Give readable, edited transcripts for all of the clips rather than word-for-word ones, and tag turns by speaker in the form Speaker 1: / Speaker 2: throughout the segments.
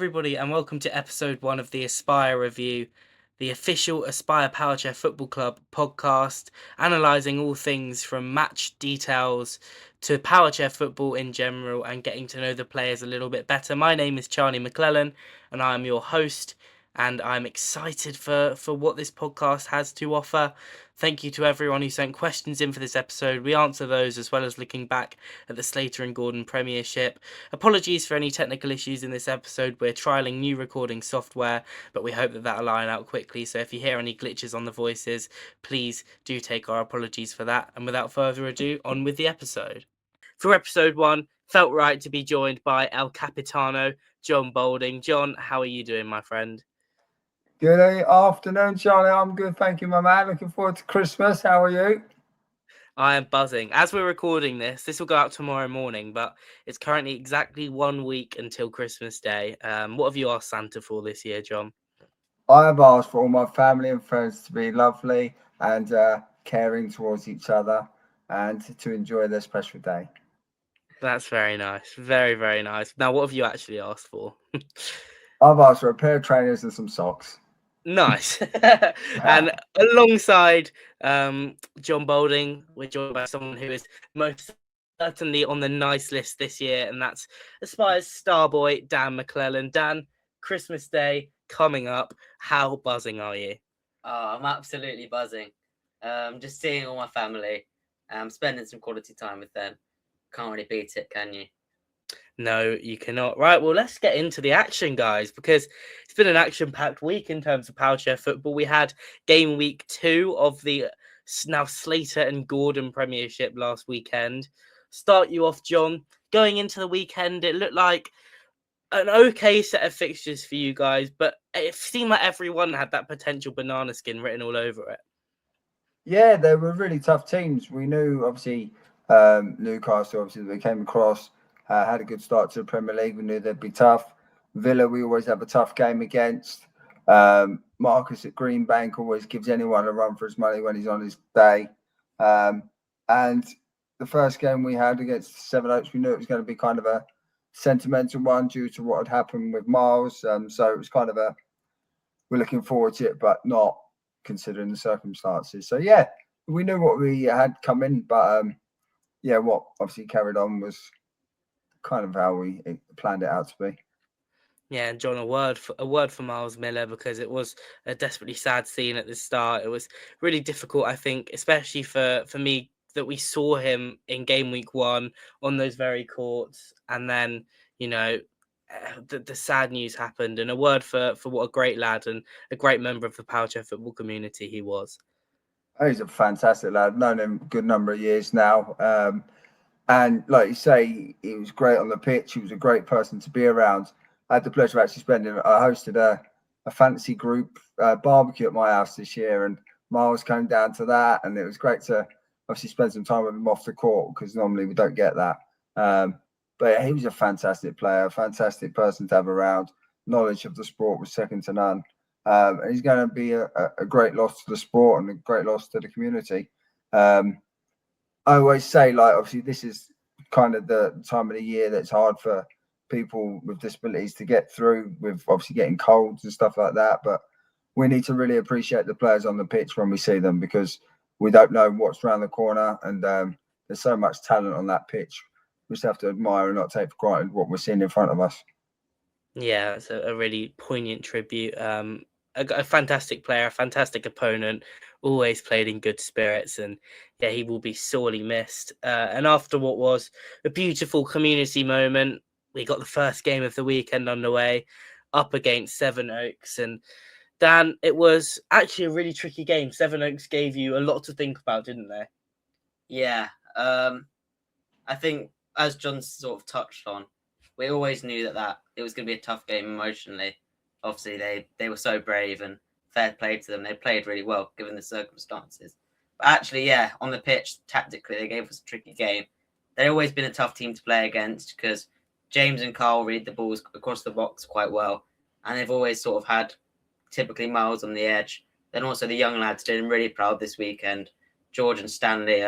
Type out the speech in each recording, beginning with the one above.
Speaker 1: everybody, and welcome to episode 1 of the Aspire Review, the official Aspire Powerchair Football Club podcast, analysing all things from match details to powerchair football in general and getting to know the players a little bit better. My name is Charlie Mclellan, and I am your host, and I'm excited for what this podcast has to offer. Thank you to everyone who sent questions in for this episode. We answer those as well as looking back at the Slater and Gordon Premiership. Apologies for any technical issues in this episode. We're trialling new recording software, but we hope that that'll line out quickly. So if you hear any glitches on the voices, please do take our apologies for that. And without further ado, on with the episode. For episode 1, felt right to be joined by El Capitano, John Boulding. John, how are you doing, my friend?
Speaker 2: Good afternoon, Charlie. I'm good, thank you, my man. Looking forward to Christmas. How are you?
Speaker 1: I am buzzing. As we're recording this will go out tomorrow morning, but it's currently exactly 1 week until Christmas Day. What have you asked Santa for this year, John?
Speaker 2: I have asked for all my family and friends to be lovely and caring towards each other and to enjoy their special day.
Speaker 1: That's very nice. Very, very nice. Now, what have you actually asked for?
Speaker 2: I've asked for a pair of trainers and some socks.
Speaker 1: Nice. And alongside John Boulding, we're joined by someone who is most certainly on the nice list this year, and that's Aspire's star boy, Dan Mclellan. Dan, Christmas Day coming up. How buzzing are you?
Speaker 3: Oh, I'm absolutely buzzing. Just seeing all my family, spending some quality time with them. Can't really beat it, can you?
Speaker 1: No, you cannot. Right, well, let's get into the action, guys, because it's been an action-packed week in terms of powerchair football. We had game week 2 of the now Slater and Gordon Premiership last weekend. Start you off, John. Going into the weekend, it looked like an okay set of fixtures for you guys, but it seemed like everyone had that potential banana skin written all over it.
Speaker 2: Yeah, they were really tough teams. We knew, obviously, Newcastle, obviously, they came across, had a good start to the Premier League. We knew they'd be tough. Villa, we always have a tough game against. Marcus at Greenbank always gives anyone a run for his money when he's on his day. And the first game we had against Seven Oaks, we knew it was going to be kind of a sentimental one due to what had happened with Miles. So it was kind of we're looking forward to it, but not considering the circumstances. So, yeah, we knew what we had coming, but, what obviously carried on was kind of how we planned it out to be.
Speaker 1: Yeah, and John, a word for Miles Miller, because it was a desperately sad scene at the start. It was really difficult, I think, especially for me, that we saw him in game week 1 on those very courts, and then the sad news happened. And a word for what a great lad and a great member of the powerchair football community he was.
Speaker 2: Oh, he's a fantastic lad. I've known him a good number of years now. And like you say, he was great on the pitch. He was a great person to be around. I had the pleasure of actually I hosted a fantasy group barbecue at my house this year, and Miles came down to that, and it was great to obviously spend some time with him off the court, because normally we don't get that. But yeah, he was a fantastic player, a fantastic person to have around. Knowledge of the sport was second to none. And he's going to be a great loss to the sport and a great loss to the community. I always say, like, obviously this is kind of the time of the year that's hard for people with disabilities to get through, with obviously getting colds and stuff like that. But we need to really appreciate the players on the pitch when we see them, because we don't know what's around the corner, and there's so much talent on that pitch. We just have to admire and not take for granted what we're seeing in front of us.
Speaker 1: Yeah, it's a really poignant tribute. A fantastic player, a fantastic opponent, always played in good spirits, and yeah, he will be sorely missed. And after what was a beautiful community moment, we got the first game of the weekend underway, up against Seven Oaks. And Dan, it was actually a really tricky game. Seven Oaks gave you a lot to think about, didn't they?
Speaker 3: Yeah. I think, as John sort of touched on, we always knew that it was going to be a tough game emotionally. Obviously, they were so brave, and fair play to them. They played really well given the circumstances. But actually, yeah, on the pitch, tactically, they gave us a tricky game. They've always been a tough team to play against, because James and Carl read the balls across the box quite well. And they've always sort of had typically Miles on the edge. Then also the young lads did him really proud this weekend. George and Stanley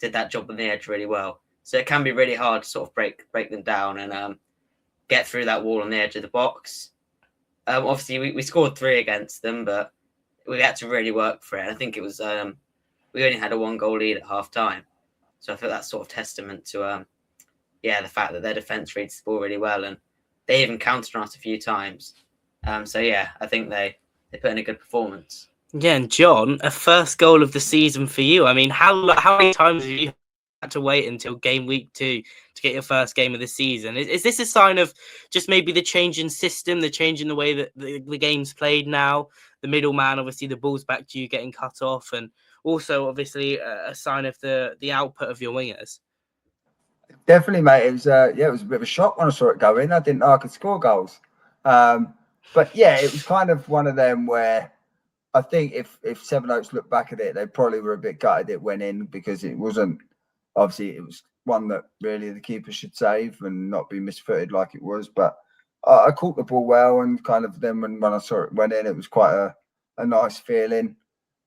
Speaker 3: did that job on the edge really well. So it can be really hard to sort of break them down. And get through that wall on the edge of the box. Obviously, we scored 3 against them, but we had to really work for it. I think it was we only had a 1-goal lead at half time, so I feel that's sort of testament to the fact that their defense reads the ball really well, and they even countered on us a few times. So yeah, I think they put in a good performance.
Speaker 1: Yeah, and John, a first goal of the season for you. I mean, how many times have you had to wait until game week 2 to get your first game of the season? Is this a sign of just maybe the change in system, the change in the way that the game's played now? The middleman, obviously, the ball's back to you getting cut off, and also obviously a sign of the output of your wingers.
Speaker 2: Definitely, mate. It was it was a bit of a shock when I saw it go in. I didn't know I could score goals. But yeah, it was kind of one of them where I think if Sevenoaks looked back at it, they probably were a bit gutted it went in, because it wasn't, obviously it was one that really the keeper should save and not be misfooted like it was. But I caught the ball well, and kind of then when I saw it went in, it was quite a nice feeling.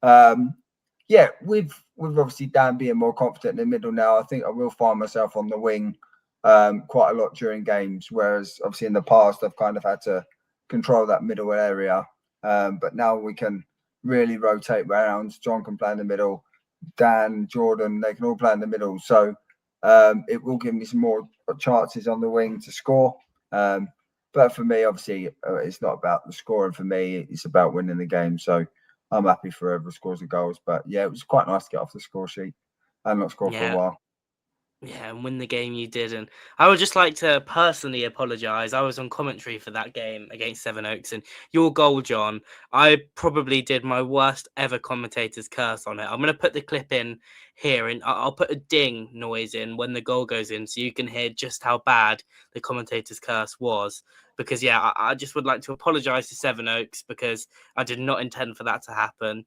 Speaker 2: Yeah, with obviously Dan being more confident in the middle now, I think I will find myself on the wing quite a lot during games, whereas obviously in the past I've kind of had to control that middle area. But now we can really rotate around. John can play in the middle, Dan, Jordan, they can all play in the middle. So it will give me some more chances on the wing to score. But for me, obviously, it's not about the scoring for me. It's about winning the game. So I'm happy for whoever scores the goals. But yeah, it was quite nice to get off the score sheet and not score for a while.
Speaker 1: Yeah, and win the game you did. And I would just like to personally apologise. I was on commentary for that game against Sevenoaks, and your goal, John, I probably did my worst ever commentator's curse on it. I'm going to put the clip in here, and I'll put a ding noise in when the goal goes in, so you can hear just how bad the commentator's curse was. Because, yeah, I just would like to apologise to Sevenoaks, because I did not intend for that to happen.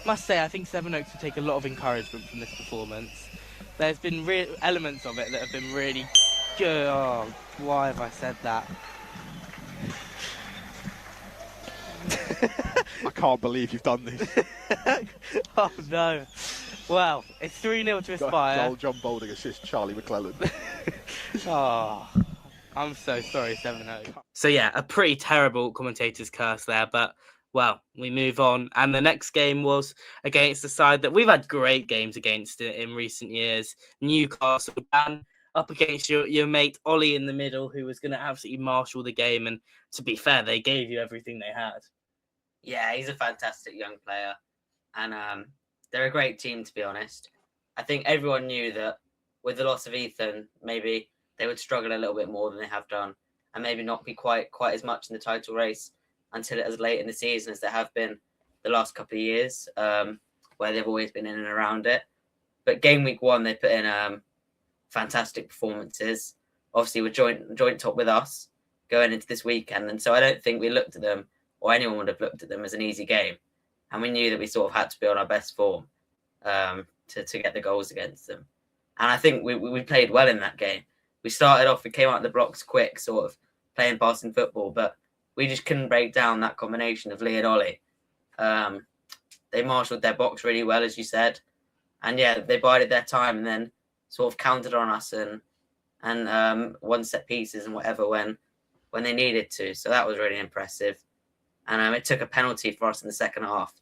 Speaker 1: Must say, I think Sevenoaks will take a lot of encouragement from this performance. There's been elements of it that have been really good. Oh, why have I said that?
Speaker 4: I can't believe you've done this.
Speaker 1: Oh no. Well, it's 3-0 to Aspire.
Speaker 4: Joel John Boulding assists Charlie Mclellan.
Speaker 1: Oh, I'm so sorry, 7-0. So yeah, a pretty terrible commentator's curse there, but well, we move on. And the next game was against the side that we've had great games against in recent years. Newcastle, Dan, up against your mate Ollie in the middle, who was going to absolutely marshal the game. And to be fair, they gave you everything they had.
Speaker 3: Yeah, he's a fantastic young player. And they're a great team, to be honest. I think everyone knew that with the loss of Ethan, maybe they would struggle a little bit more than they have done, and maybe not be quite as much in the title race until as late in the season as they have been the last couple of years, where they've always been in and around it. But game week 1, they put in fantastic performances. Obviously, we're joint top with us going into this weekend, and so I don't think we looked at them, or anyone would have looked at them, as an easy game. And we knew that we sort of had to be on our best form to get the goals against them. And I think we played well in that game. We started off, we came out the blocks quick, sort of playing passing football, but we just couldn't break down that combination of Lee and Ollie. They marshalled their box really well, as you said. And yeah, they bided their time and then sort of counted on us and won set pieces and whatever when they needed to. So that was really impressive. And it took a penalty for us in the second half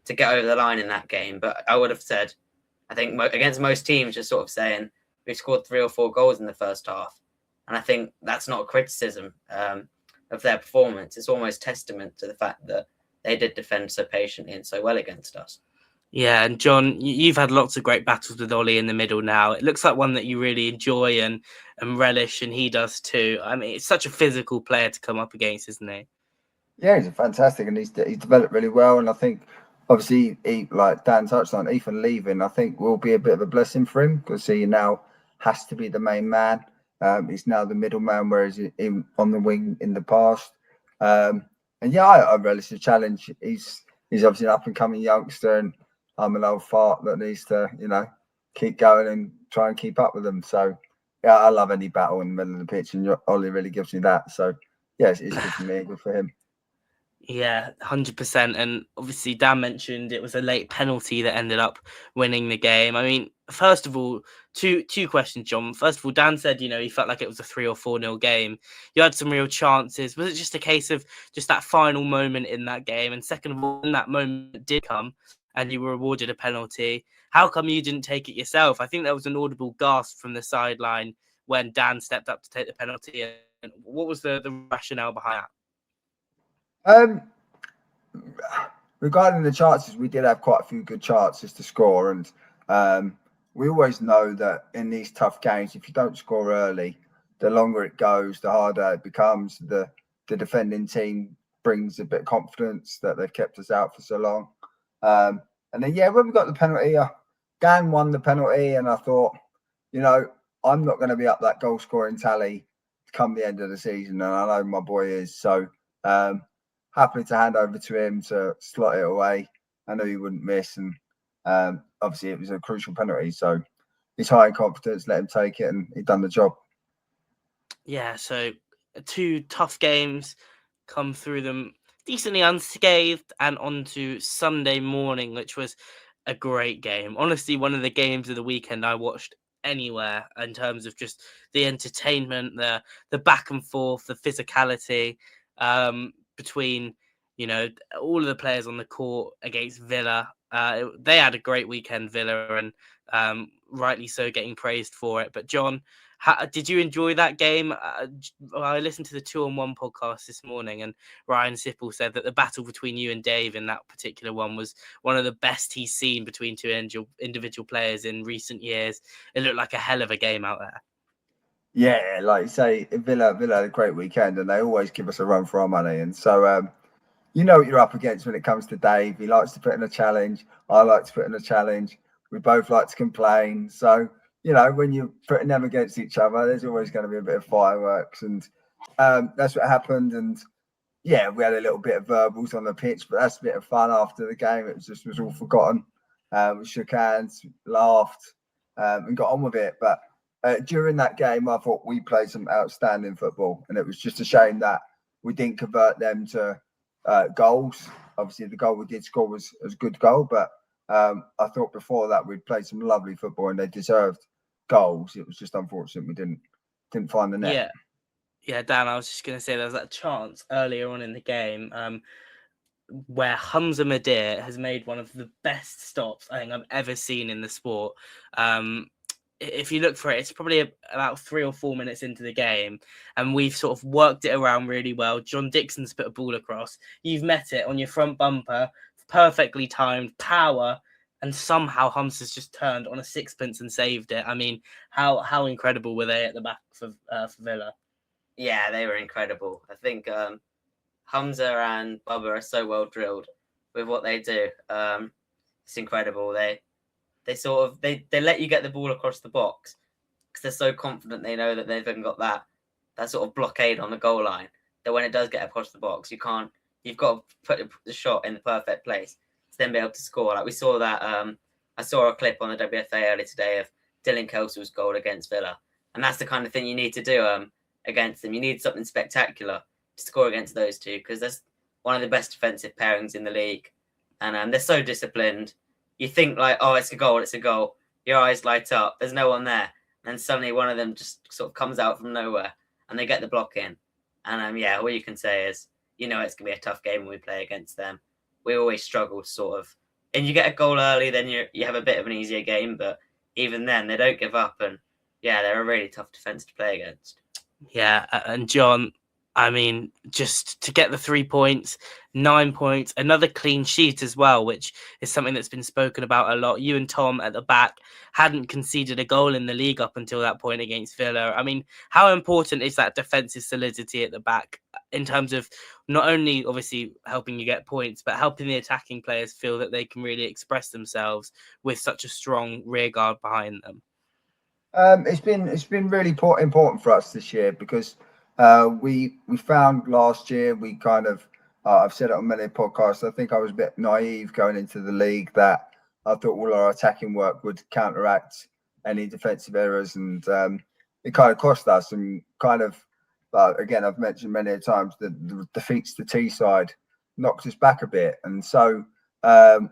Speaker 3: to get over the line in that game. But I would have said, I think against most teams, just sort of saying we've scored 3 or 4 goals in the first half. And I think that's not a criticism of their performance. It's almost testament to the fact that they did defend so patiently and so well against us.
Speaker 1: Yeah, and John, you've had lots of great battles with Ollie in the middle now. It looks like one that you really enjoy and relish, and he does too. I mean, it's such a physical player to come up against, isn't he?
Speaker 2: Yeah, he's fantastic, and he's developed really well. And I think, obviously, like Dan touched on, Ethan leaving, I think will be a bit of a blessing for him, because he now has to be the main man. He's now the middleman, whereas he on the wing in the past. And yeah, I relish the challenge. He's obviously an up and coming youngster, and I'm an old fart that needs to, keep going and try and keep up with them. So yeah, I love any battle in the middle of the pitch, and Ollie really gives me that. So yeah, it's good for me, good for him.
Speaker 1: Yeah, 100%. And obviously, Dan mentioned it was a late penalty that ended up winning the game. I mean, first of all, two questions, John. First of all, Dan said, he felt like it was a 3 or 4-0 game. You had some real chances. Was it just a case of just that final moment in that game? And second of all, when that moment did come and you were awarded a penalty, how come you didn't take it yourself? I think there was an audible gasp from the sideline when Dan stepped up to take the penalty. And what was the rationale behind that?
Speaker 2: Regarding the chances, we did have quite a few good chances to score, and we always know that in these tough games, if you don't score early, the longer it goes, the harder it becomes. The defending team brings a bit of confidence that they've kept us out for so long. And then, when we got the penalty, Dan won the penalty, and I thought, I'm not going to be up that goal scoring tally come the end of the season, and I know my boy is. So happy to hand over to him to slot it away. I know he wouldn't miss, and obviously it was a crucial penalty, so he's high in confidence. Let him take it, and he's done the job.
Speaker 1: Yeah, so 2 tough games, come through them decently unscathed, and on to Sunday morning, which was a great game. Honestly, one of the games of the weekend I watched anywhere in terms of just the entertainment, the back and forth, the physicality between all of the players on the court against Villa. They had a great weekend, Villa, and rightly so, getting praised for it. But John, did you enjoy that game? I listened to the 2-on-1 podcast this morning, and Ryan Sipple said that the battle between you and Dave in that particular one was one of the best he's seen between 2 individual players in recent years. It looked like a hell of a game out there.
Speaker 2: Yeah, like you say, Villa had a great weekend, and they always give us a run for our money. And so, you know what you're up against when it comes to Dave. He likes to put in a challenge. I like to put in a challenge. We both like to complain. So, when you're putting them against each other, there's always going to be a bit of fireworks. And that's what happened. And yeah, we had a little bit of verbals on the pitch, but that's a bit of fun after the game. It was all forgotten. We shook hands, laughed, and got on with it. But during that game, I thought we played some outstanding football. And it was just a shame that we didn't convert them to goals. Obviously, the goal we did score was a good goal, but I thought before that we'd played some lovely football and they deserved goals. It was just unfortunate we didn't find the net.
Speaker 1: Yeah, Dan, I was just going to say there was that chance earlier on in the game where Hamza Madir has made one of the best stops I think I've ever seen in the sport. If you look for it, it's probably about 3 or 4 minutes into the game, and we've sort of worked it around really well. John Dixon's put a ball across. You've met it on your front bumper, perfectly timed, power, and somehow Hamza's just turned on a sixpence and saved it. I mean, how incredible were they at the back for Villa?
Speaker 3: Yeah, they were incredible. I think Hamza and Bubba are so well drilled with what they do. It's incredible. They sort of they let you get the ball across the box because they're so confident they know that they've even got that sort of blockade on the goal line, that when it does get across the box, you've got to put the shot in the perfect place to then be able to score. Like we saw that I saw a clip on the WFA earlier today of Dylan Kelsall's goal against Villa, and that's the kind of thing you need to do against them. You need something spectacular to score against those two, because that's one of the best defensive pairings in the league, and they're so disciplined. You think like, oh, it's a goal. Your eyes light up. There's no one there. And then suddenly one of them just sort of comes out from nowhere and they get the block in. And all you can say is, it's going to be a tough game when we play against them. We always struggle sort of. And you get a goal early, then you have a bit of an easier game. But even then, they don't give up. And they're a really tough defence to play against.
Speaker 1: Yeah, and John, I mean, just to get the 3 points, 9 points, another clean sheet as well, which is something that's been spoken about a lot. You and Tom at the back hadn't conceded a goal in the league up until that point against Villa. I mean, how important is that defensive solidity at the back in terms of not only obviously helping you get points, but helping the attacking players feel that they can really express themselves with such a strong rear guard behind them?
Speaker 2: It's been really important for us this year, because we found last year we kind of I've said it on many podcasts. I think I was a bit naive going into the league that I thought all our attacking work would counteract any defensive errors, and it kind of cost us. And kind of, again, I've mentioned many times that the defeats to Teesside knocked us back a bit, and so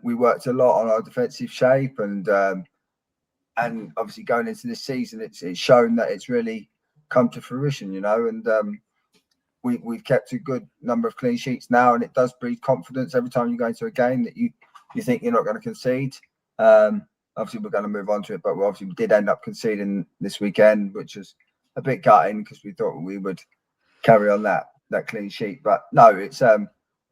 Speaker 2: we worked a lot on our defensive shape, and and obviously going into this season, it's shown that it's really come to fruition, you know, and we've kept a good number of clean sheets now, and it does breed confidence every time you go into a game that you think you're not going to concede. Obviously, we're going to move on to it, but we did end up conceding this weekend, which is a bit gutting because we thought we would carry on that clean sheet. But no, it's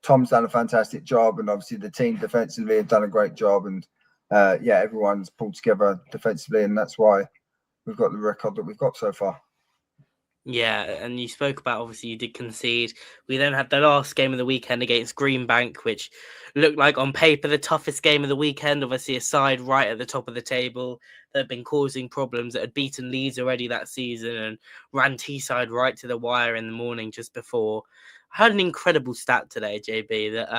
Speaker 2: Tom's done a fantastic job, and obviously the team defensively have done a great job, and everyone's pulled together defensively, and that's why we've got the record that we've got so far.
Speaker 1: Yeah, and you spoke about, obviously, you did concede. We then had the last game of the weekend against Greenbank, which looked like on paper the toughest game of the weekend. Obviously, a side right at the top of the table that had been causing problems, that had beaten Leeds already that season and ran Teesside right to the wire in the morning just before. I heard an incredible stat today, JB, that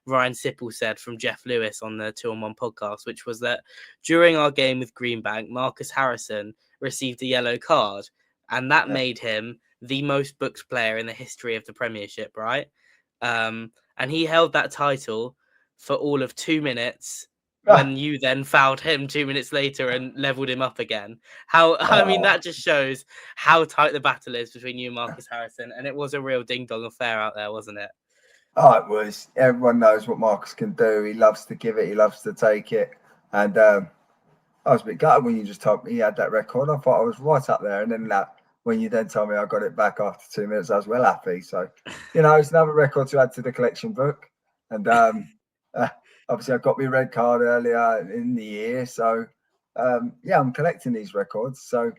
Speaker 1: Ryan Sipple said from Jeff Lewis on the 2-on-1 podcast, which was that during our game with Greenbank, Marcus Harrison received a yellow card. And that made him the most booked player in the history of the Premiership, right? And he held that title for all of 2 minutes when you then fouled him 2 minutes later and leveled him up again. I mean, that just shows how tight the battle is between you and Marcus Harrison. And it was a real ding-dong affair out there, wasn't it?
Speaker 2: Oh, it was. Everyone knows what Marcus can do. He loves to give it. He loves to take it. And I was a bit gutted when you just told me he had that record. I thought I was right up there. And then when you then told me I got it back after 2 minutes, I was well happy. So, you know, it's another record to add to the collection book. And obviously I got my red card earlier in the year. So, I'm collecting these records. So,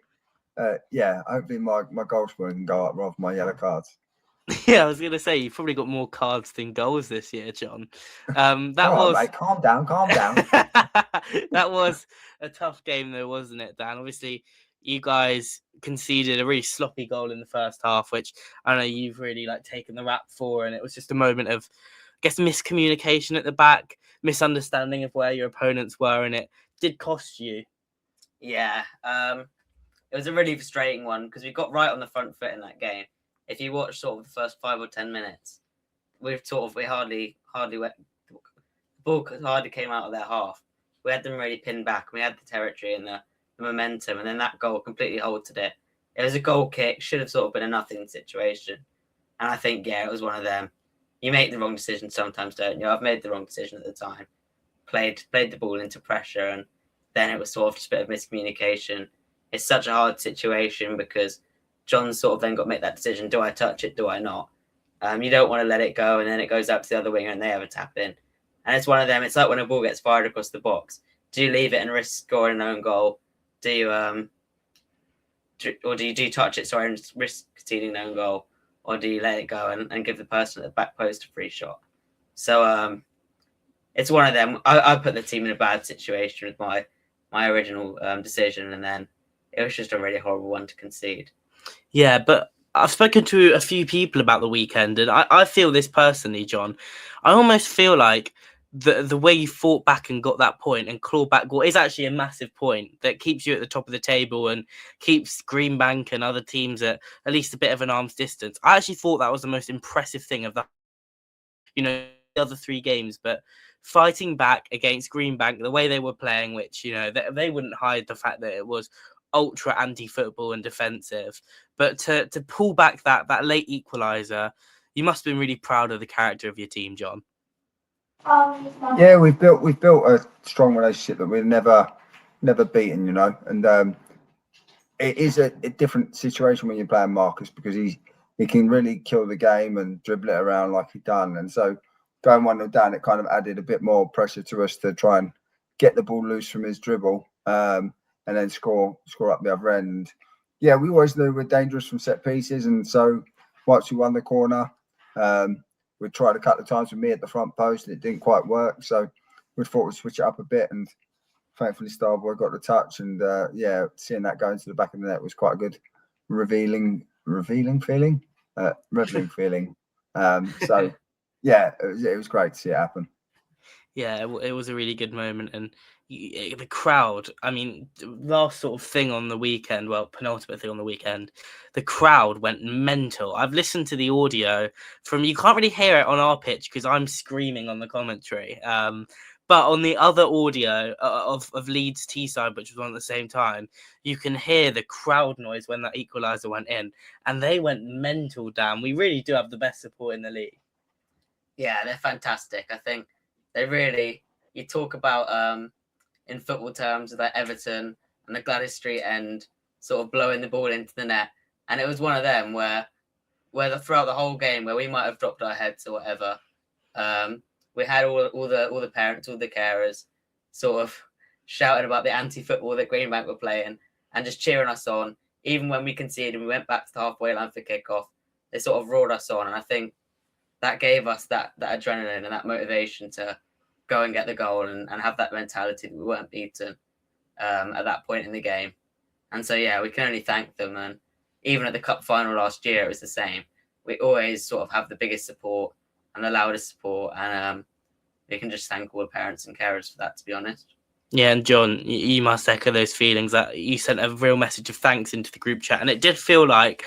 Speaker 2: hopefully my goal scoring can go up rather than my yellow cards.
Speaker 1: Yeah, I was going to say, you've probably got more cards than goals this year, John.
Speaker 2: Mate, calm down.
Speaker 1: That was a tough game, though, wasn't it, Dan? Obviously, you guys conceded a really sloppy goal in the first half, which I know you've really taken the rap for, and it was just a moment of, I guess, miscommunication at the back, misunderstanding of where your opponents were, and it did cost you.
Speaker 3: Yeah, it was a really frustrating one because we got right on the front foot in that game. If you watch sort of the first 5 or 10 minutes, we hardly went, the ball hardly came out of their half. We had them really pinned back. We had the territory and the momentum, and then that goal completely halted it. It was a goal kick, should have sort of been a nothing situation. And I think, it was one of them. You make the wrong decision sometimes, don't you? I've made the wrong decision at the time. Played the ball into pressure, and then it was sort of just a bit of miscommunication. It's such a hard situation because John sort of then got to make that decision. Do I touch it? Do I not? You don't want to let it go, and then it goes out to the other winger and they have a tap in. And it's one of them. It's like when a ball gets fired across the box. Do you leave it and risk scoring an own goal? Do you do you touch it, and risk conceding an own goal? Or do you let it go and give the person at the back post a free shot? So it's one of them. I put the team in a bad situation with my original decision, and then it was just a really horrible one to concede.
Speaker 1: Yeah, but I've spoken to a few people about the weekend, and I feel this personally, John. I almost feel like the way you fought back and got that point and clawed back goal is actually a massive point that keeps you at the top of the table and keeps Greenbank and other teams at least a bit of an arm's distance. I actually thought that was the most impressive thing of the other 3 games, but fighting back against Greenbank, the way they were playing, which, they wouldn't hide the fact that it was ultra anti-football and defensive, but to pull back that late equaliser, you must have been really proud of the character of your team, John.
Speaker 2: Yeah, we've built a strong relationship that we've never beaten, and it is a different situation when you're playing Marcus because he can really kill the game and dribble it around like he done, and so going 1-0 down, it kind of added a bit more pressure to us to try and get the ball loose from his dribble, and then score up the other end. Yeah, we always knew we're dangerous from set pieces, and so once we won the corner, we tried a couple of times with me at the front post, and it didn't quite work. So we thought we'd switch it up a bit, and thankfully Starboy got the touch, and seeing that go into the back of the net was quite a good revealing feeling. So yeah, it was great to see it happen.
Speaker 1: Yeah, it was a really good moment, and the crowd. I mean, last sort of thing on the weekend, well, penultimate thing on the weekend, the crowd went mental. I've listened to the audio from. You can't really hear it on our pitch because I'm screaming on the commentary. But on the other audio of Leeds Teesside, which was on at the same time, you can hear the crowd noise when that equaliser went in, and they went mental. Dan, we really do have the best support in the league.
Speaker 3: Yeah, they're fantastic. I think they really. You talk about in football terms of that Everton and the Gladys Street end sort of blowing the ball into the net, and it was one of them where throughout the whole game where we might have dropped our heads or whatever, we had all the parents, all the carers, sort of shouting about the anti-football that Greenbank were playing and just cheering us on. Even when we conceded, we went back to the halfway line for kickoff. They sort of roared us on, and I think that gave us that adrenaline and that motivation to go and get the goal and have that mentality that we weren't beaten at that point in the game. And so, yeah, we can only thank them. And even at the cup final last year, it was the same. We always sort of have the biggest support and the loudest support. And we can just thank all the parents and carers for that, to be honest.
Speaker 1: Yeah, and John, you must echo those feelings. That you sent a real message of thanks into the group chat, and it did feel like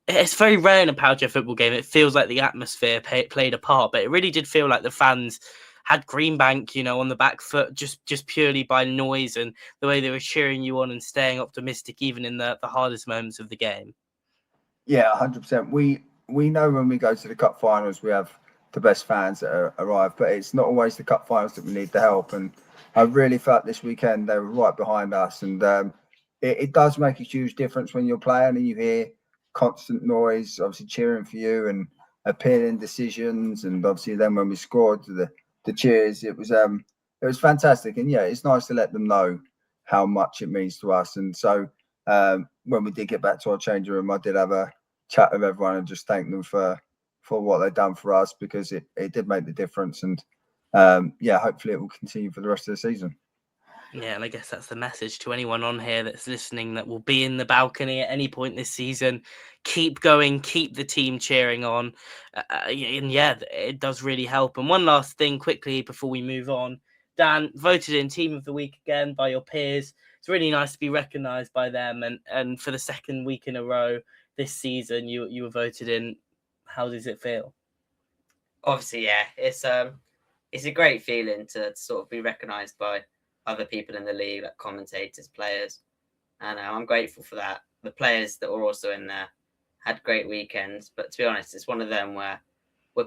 Speaker 1: it's very rare in a Powerchair football game. It feels like the atmosphere played a part, but it really did feel like the fans had Greenbank, on the back foot just purely by noise and the way they were cheering you on and staying optimistic even in the hardest moments of the game.
Speaker 2: Yeah, 100%. We know when we go to the cup finals, we have the best fans that arrive, but it's not always the cup finals that we need the help. And I really felt this weekend they were right behind us, and it does make a huge difference when you're playing and you hear constant noise, obviously cheering for you and appealing decisions, and obviously then when we scored the cheers, it was fantastic. And yeah, it's nice to let them know how much it means to us. And so when we did get back to our changing room, I did have a chat with everyone and just thank them for what they've done for us, because it did make the difference. And yeah, hopefully it will continue for the rest of the season.
Speaker 1: Yeah, and I guess that's the message to anyone on here that's listening that will be in the balcony at any point this season. Keep going, keep the team cheering on. And yeah, it does really help. And one last thing quickly before we move on. Dan, voted in Team of the Week again by your peers. It's really nice to be recognised by them. And for the second week in a row this season, you were voted in. How does it feel?
Speaker 3: Obviously, yeah, it's a great feeling to sort of be recognised by other people in the league, like commentators, players, and I'm grateful for that. The players that were also in there had great weekends, but to be honest, it's one of them where we're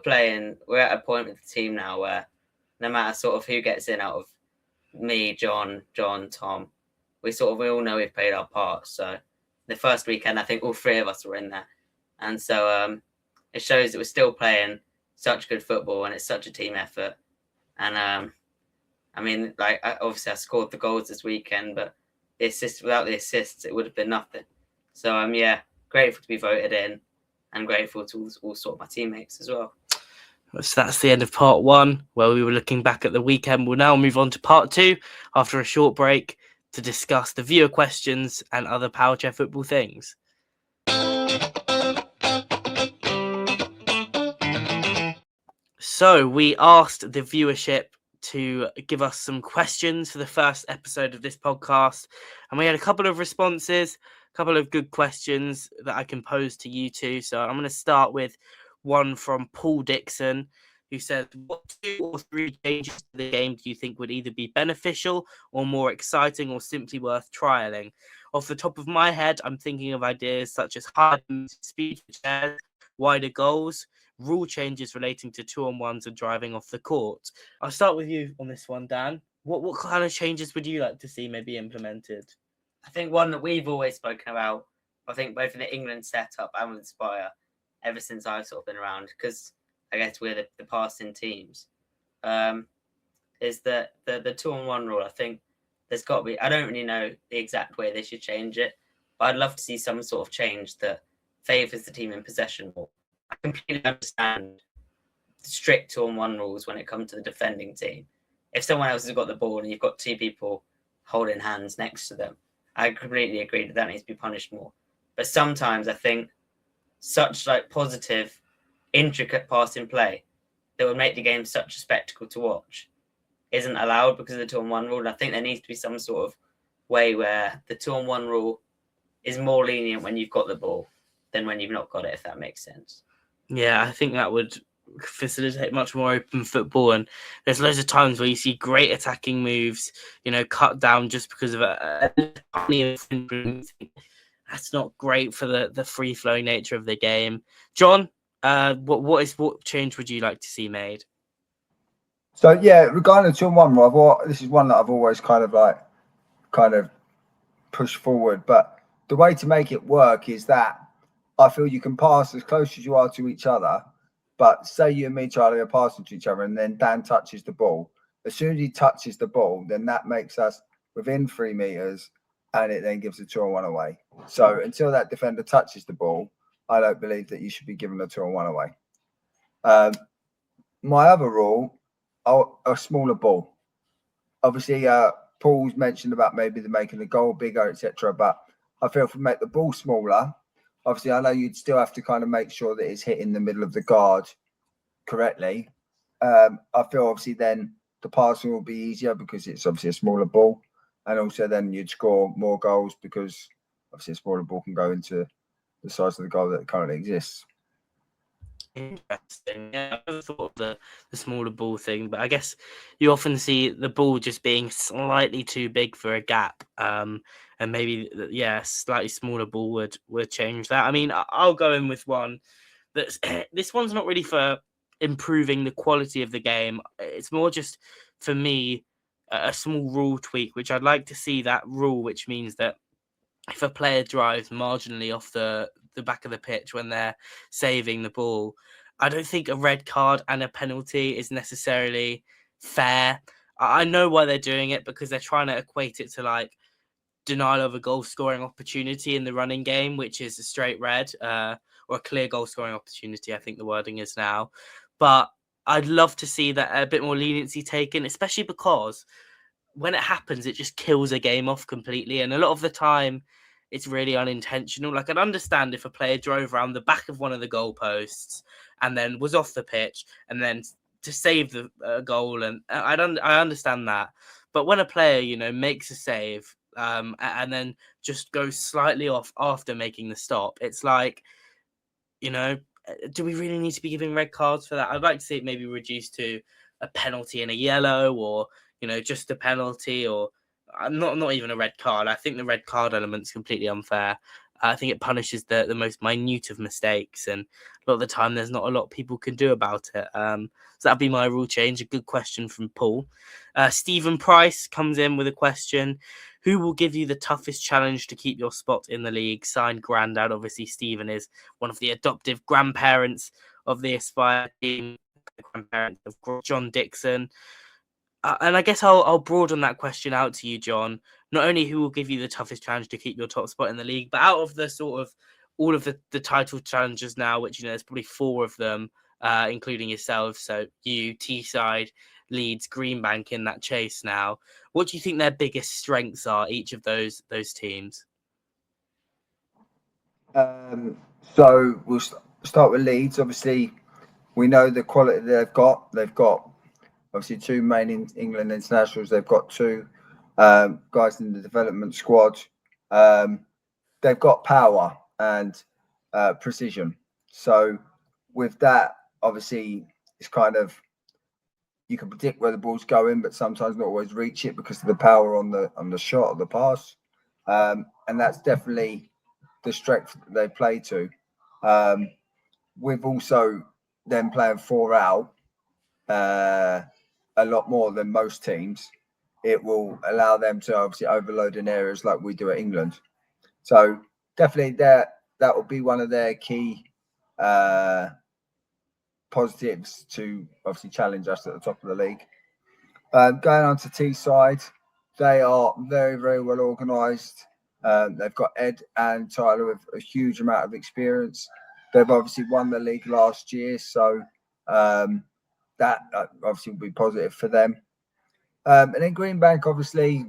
Speaker 3: at a point with the team now where no matter sort of who gets in out of me, John, Tom, we all know we've played our part. So the first weekend, I think all three of us were in there, and so it shows that we're still playing such good football and it's such a team effort. And I mean, like, obviously I scored the goals this weekend, but without the assists, it would have been nothing. So yeah, grateful to be voted in and grateful to all sort of my teammates as well.
Speaker 1: So that's the end of part one, where we were looking back at the weekend. We'll now move on to part two after a short break to discuss the viewer questions and other Powerchair football things. So we asked the viewership to give us some questions for the first episode of this podcast, and we had a couple of responses, a couple of good questions that I can pose to you two. So I'm going to start with one from Paul Dixon, who said, what 2 or 3 changes to the game do you think would either be beneficial or more exciting or simply worth trialling? Off the top of my head, I'm thinking of ideas such as higher speed for chairs, wider goals, rule changes relating to 2-on-1s and driving off the court. I'll start with you on this one, Dan. What kind of changes would you like to see maybe implemented?
Speaker 3: I think one that we've always spoken about, I think both in the England setup and with Spire, ever since I've sort of been around, because I guess we're the passing teams, is that the 2-on-1 rule. I think there's got to be, I don't really know the exact way they should change it, but I'd love to see some sort of change that favours the team in possession more. I completely understand the strict 2-on-1 rules when it comes to the defending team. If someone else has got the ball and you've got 2 people holding hands next to them, I completely agree that needs to be punished more. But sometimes I think such like positive, intricate passing play that would make the game such a spectacle to watch isn't allowed because of the 2-on-1 rule. And I think there needs to be some sort of way where the 2-on-1 rule is more lenient when you've got the ball than when you've not got it, if that makes sense.
Speaker 1: Yeah, I think that would facilitate much more open football. And there's loads of times where you see great attacking moves, cut down just because of a that's not great for the free flowing nature of the game. John, what change would you like to see made?
Speaker 2: So yeah, regarding the 2-on-1 rule, this is one that I've always kind of pushed forward. But the way to make it work is that I feel you can pass as close as you are to each other. But say you and me, Charlie, are passing to each other, and then Dan touches the ball. As soon as he touches the ball, then that makes us within 3 meters, and it then gives a 2-on-1 away. So until that defender touches the ball, I don't believe that you should be given a 2-on-1 away. My other rule, a smaller ball. Obviously, Paul's mentioned about maybe making the goal bigger, etc. But I feel if we make the ball smaller, obviously, I know you'd still have to kind of make sure that it's hitting the middle of the guard correctly. I feel obviously then the passing will be easier because it's obviously a smaller ball, and also then you'd score more goals because obviously a smaller ball can go into the size of the goal that currently exists.
Speaker 1: Interesting. Yeah, I never thought of the smaller ball thing, but I guess you often see the ball just being slightly too big for a gap. And maybe slightly smaller ball would change that. I mean, I'll go in with one that's this one's not really for improving the quality of the game. It's more just for me a small rule tweak, which I'd like to see that rule, which means that if a player drives marginally off the back of the pitch when they're saving the ball, I don't think a red card and a penalty is necessarily fair. I know why they're doing it, because they're trying to equate it to like denial of a goal scoring opportunity in the running game, which is a straight red, or a clear goal scoring opportunity, I think the wording is now. But I'd love to see that a bit more leniency taken, especially because when it happens, it just kills a game off completely. And a lot of the time, it's really unintentional. Like, I'd understand if a player drove around the back of one of the goalposts and then was off the pitch and then to save the goal, and I understand that. But when a player, makes a save and then just goes slightly off after making the stop, it's like, do we really need to be giving red cards for that? I'd like to see it maybe reduced to a penalty and a yellow, or just a penalty, or not even a red card. I think the red card element's completely unfair. I think it punishes the most minute of mistakes, and a lot of the time there's not a lot people can do about it. So that'd be my rule change. A good question from Paul. Stephen Price comes in with a question: who will give you the toughest challenge to keep your spot in the league? Signed, Grandad. Obviously, Stephen is one of the adoptive grandparents of the Aspire team, grandparents of John Dixon. And I guess I'll broaden that question out to you, John. Not only who will give you the toughest challenge to keep your top spot in the league, but out of the sort of all of the title challenges now, which there's probably 4 of them, including yourself. So you, Teesside, Leeds, Greenbank in that chase now. What do you think their biggest strengths are, each of those teams?
Speaker 2: So we'll start with Leeds. Obviously, we know the quality they've got. They've got obviously 2 main England internationals. They've got 2 guys in the development squad. They've got power and precision. So with that, obviously, it's kind of, you can predict where the ball's going, but sometimes not always reach it because of the power on the shot or the pass. And that's definitely the strength that they play to. We've also them playing 4 out a lot more than most teams. It will allow them to obviously overload in areas like we do at England. So definitely that will be one of their key positives to obviously challenge us at the top of the league. Going on to Teesside, they are very, very well organised. They've got Ed and Tyler with a huge amount of experience. They've obviously won the league last year, so that obviously will be positive for them. And then Greenbank, obviously,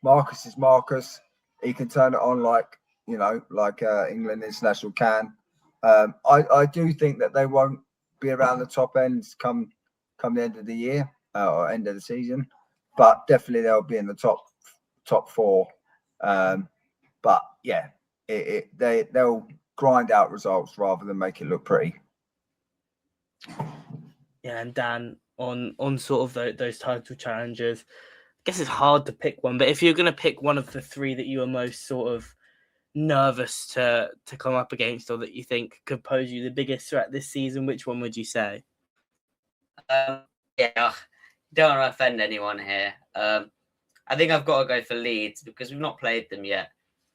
Speaker 2: Marcus is Marcus. He can turn it on like England international can. I do think that they won't be around the top end come the end of the year. or end of the season, but definitely they'll be in the top four. But yeah, they'll grind out results rather than make it look pretty.
Speaker 1: Yeah, and Dan, on sort of those title challenges, I guess it's hard to pick one, but if you're going to pick one of the three that you are most sort of nervous to come up against, or that you think could pose you the biggest threat this season, which one would you say?
Speaker 3: Yeah, don't want to offend anyone here. I think I've got to go for Leeds because we've not played them yet,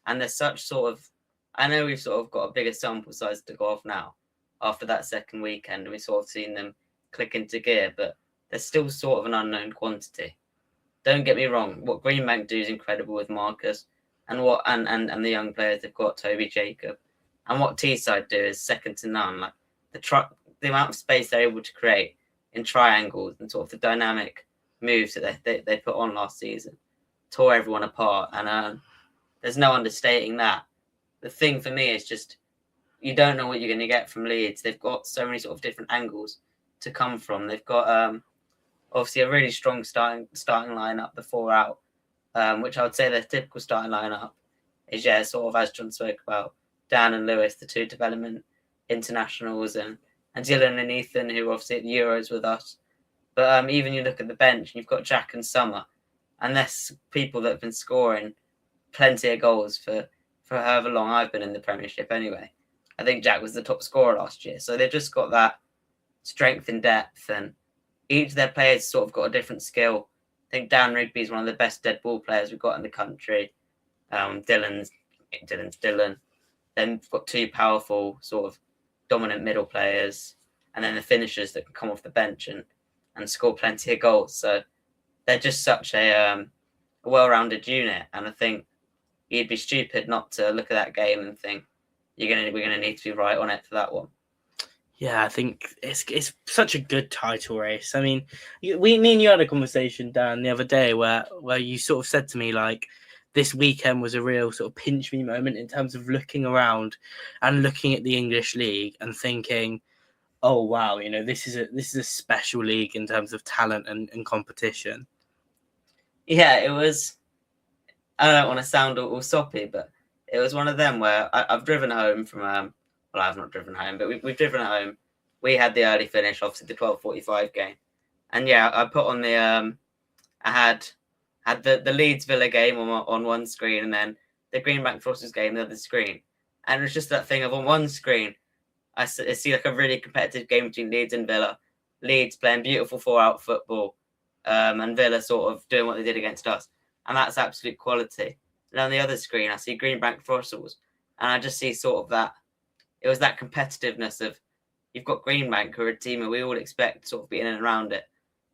Speaker 3: and there's such sort of. I know we've sort of got a bigger sample size to go off now after that second weekend, and we've sort of seen them click into gear, but there's still sort of an unknown quantity. Don't get me wrong, what Greenbank do is incredible with Marcus, and the young players they've got, Toby, Jacob, and what Teesside do is second to none. Like the amount of space they're able to create in triangles and sort of the dynamic moves that they put on last season tore everyone apart, and there's no understating that. The thing for me is just you don't know what you're going to get from Leeds. They've got so many sort of different angles to come from. They've got obviously a really strong starting lineup before out, which I would say their typical starting lineup is sort of as John spoke about, Dan and Lewis, the two development internationals, and Dylan and Ethan, who are obviously at the Euros with us. But even you look at the bench, and you've got Jack and Summer, and there's people that have been scoring plenty of goals for however long I've been in the Premiership anyway. I think Jack was the top scorer last year. So they've just got that strength and depth, and each of their players sort of got a different skill. I think Dan Rigby is one of the best dead ball players we've got in the country. Dylan's Dylan. Then we've got two powerful sort of dominant middle players, and then the finishers that can come off the bench and score plenty of goals. So they're just such a well-rounded unit, and I think you'd be stupid not to look at that game and think we're gonna need to be right on it for that one.
Speaker 1: Yeah, I think it's such a good title race. I mean, me and you had a conversation, Dan, the other day where you sort of said to me, like, this weekend was a real sort of pinch me moment in terms of looking around and looking at the English league and thinking, oh wow, this is a special league in terms of talent and competition.
Speaker 3: Yeah, it was. I don't want to sound all soppy, but it was one of them where I've driven home from. Well, I've not driven home, but we've driven home. We had the early finish, obviously the 12:45 game, and I put on the. I had the Leeds Villa game on one screen, and then the Greenbank Forces game on the other screen, and it was just that thing of on one screen, I see like a really competitive game between Leeds and Villa. Leeds playing beautiful 4-out football, and Villa sort of doing what they did against us. And that's absolute quality. And on the other screen, I see Greenbank Forces, and I just see sort of that. It was that competitiveness of you've got Greenbank, who are a team that we all expect sort of be in and around it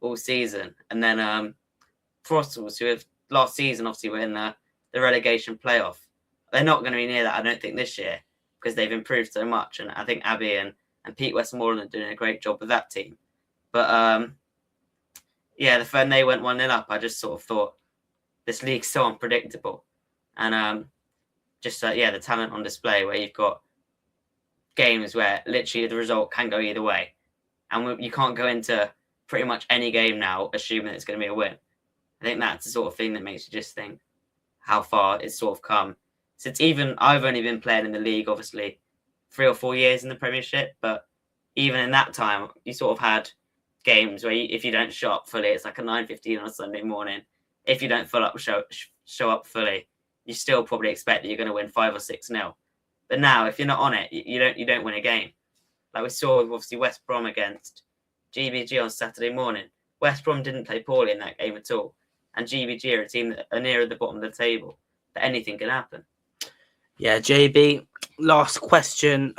Speaker 3: all season. And then Forces, who have last season obviously were in the relegation playoff. They're not going to be near that, I don't think, this year because they've improved so much. And I think Abby and Pete Westmoreland are doing a great job with that team. But when they went 1-0 up, I just sort of thought, this league's so unpredictable, and the talent on display where you've got games where literally the result can go either way, and you can't go into pretty much any game now assuming it's going to be a win. I think that's the sort of thing that makes you just think how far it's sort of come. Since even I've only been playing in the league, obviously 3 or 4 years in the Premiership, but even in that time, you sort of had games where if you don't show up fully, it's like a 9:15 on a Sunday morning. If you don't show up fully, you still probably expect that you're going to win 5 or 6-0. But now, if you're not on it, you don't win a game. Like we saw with obviously West Brom against GBG on Saturday morning. West Brom didn't play poorly in that game at all, and GBG are a team that are nearer the bottom of the table. But anything can happen.
Speaker 1: Yeah, JB. Last question.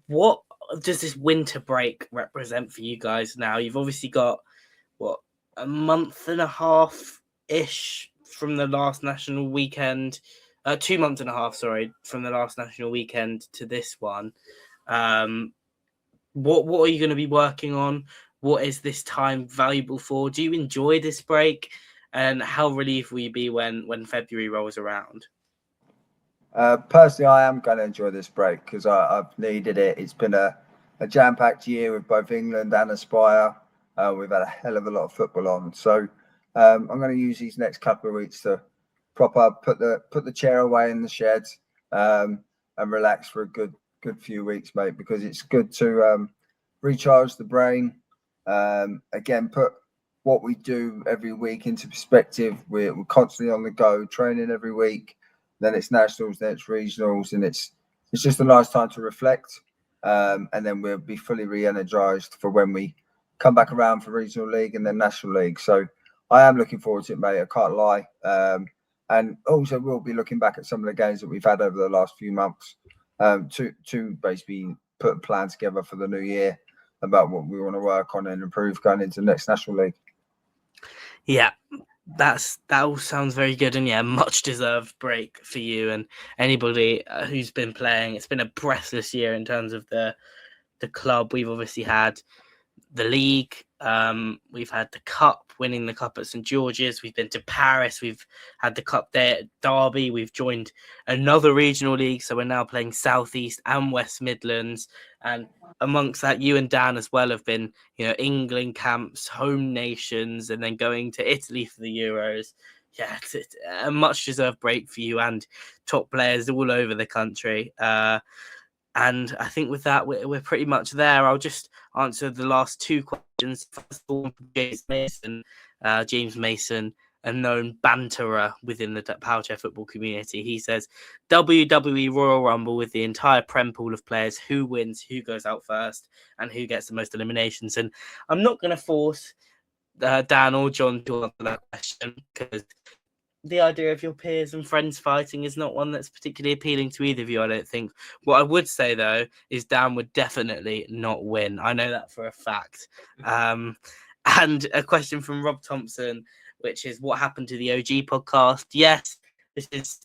Speaker 1: What does this winter break represent for you guys now? You've obviously got a month and a half ish from the last national weekend, 2 months and a half, sorry, from the last national weekend to this one. What are you going to be working on? What is this time valuable for? Do you enjoy this break? And how relieved will you be when February rolls around?
Speaker 2: Personally, I am going to enjoy this break because I've needed it. It's been a jam-packed year with both England and Aspire. We've had a hell of a lot of football on. So I'm going to use these next couple of weeks to prop up, put the chair away in the shed, and relax for a good few weeks, mate, because it's good to recharge the brain. Again, put what we do every week into perspective. We're constantly on the go, training every week. Then it's nationals, then it's regionals, and it's just a nice time to reflect. And then we'll be fully re-energized for when we come back around for regional league and then national league. So I am looking forward to it, mate. I can't lie. And also we'll be looking back at some of the games that we've had over the last few months to basically put a plan together for the new year about what we want to work on and improve going into the next national league.
Speaker 1: Yeah, that all sounds very good, and yeah, much deserved break for you and anybody who's been playing. It's been a breathless year in terms of the club. We've obviously had the league, we've had the cup, winning the cup at St George's, we've been to Paris, we've had the cup there at Derby, we've joined another regional league, so we're now playing Southeast and West Midlands, and amongst that you and Dan as well have been, England camps, home nations, and then going to Italy for the Euros. Yeah, it's a much deserved break for you and top players all over the country. And I think with that, we're pretty much there. I'll just answer the last two questions. First of all, from James Mason, a known banterer within the Power Chair football community. He says, WWE Royal Rumble with the entire Prem pool of players. Who wins, who goes out first, and who gets the most eliminations? And I'm not going to force Dan or John to answer that question, because the idea of your peers and friends fighting is not one that's particularly appealing to either of you, I don't think. What I would say, though, is Dan would definitely not win. I know that for a fact. And a question from Rob Thompson, which is, what happened to the OG podcast? Yes, this is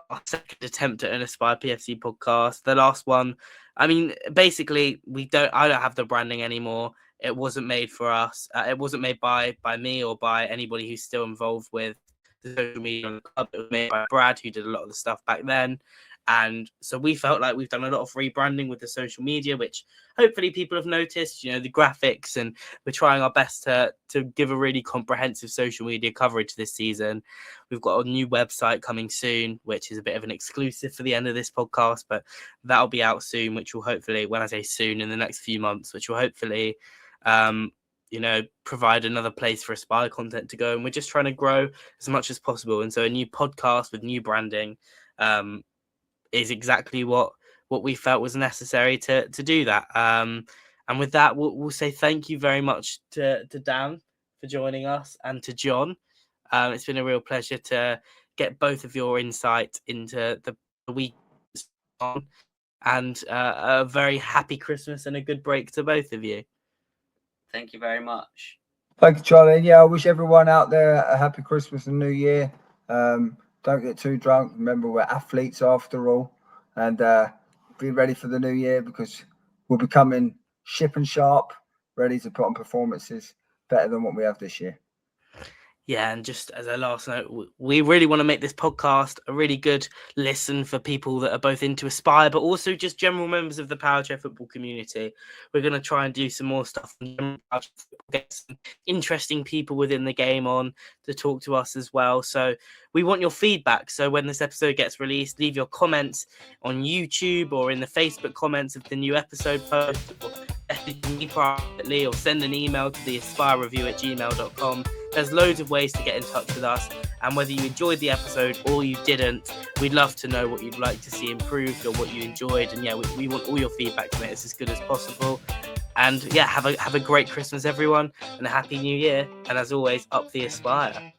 Speaker 1: our second attempt at an Aspire PFC podcast. The last one, I mean, basically, I don't have the branding anymore. It wasn't made for us. It wasn't made by me or by anybody who's still involved with the social media on the club. It was made by Brad, who did a lot of the stuff back then. And so we felt like we've done a lot of rebranding with the social media, which hopefully people have noticed, the graphics, and we're trying our best to give a really comprehensive social media coverage this season. We've got a new website coming soon, which is a bit of an exclusive for the end of this podcast, but that'll be out soon, which will hopefully, when I say soon, in the next few months, which will hopefully provide another place for Aspire content to go. And we're just trying to grow as much as possible. And so a new podcast with new branding is exactly what we felt was necessary to do that. And with that, we'll say thank you very much to Dan for joining us, and to John. It's been a real pleasure to get both of your insight into the week on, and a very happy Christmas and a good break to both of you.
Speaker 3: Thank you very much.
Speaker 2: Thank you, Charlie. Yeah, I wish everyone out there a happy Christmas and New Year. Don't get too drunk. Remember, we're athletes after all. And be ready for the new year, because we'll be coming ship and sharp, ready to put on performances better than what we have this year.
Speaker 1: Yeah, and just as a last note, we really want to make this podcast a really good listen for people that are both into Aspire, but also just general members of the Power Chair football community. We're going to try and do some more stuff, get some interesting people within the game on to talk to us as well. So we want your feedback. So when this episode gets released, leave your comments on YouTube or in the Facebook comments of the new episode post, or message me privately, or send an email to the aspirereview@gmail.com. There's loads of ways to get in touch with us, and whether you enjoyed the episode or you didn't, we'd love to know what you'd like to see improved or what you enjoyed. And yeah, we want all your feedback to make this as good as possible. And yeah, have a great Christmas, everyone, and a happy New Year. And as always, up the Aspire.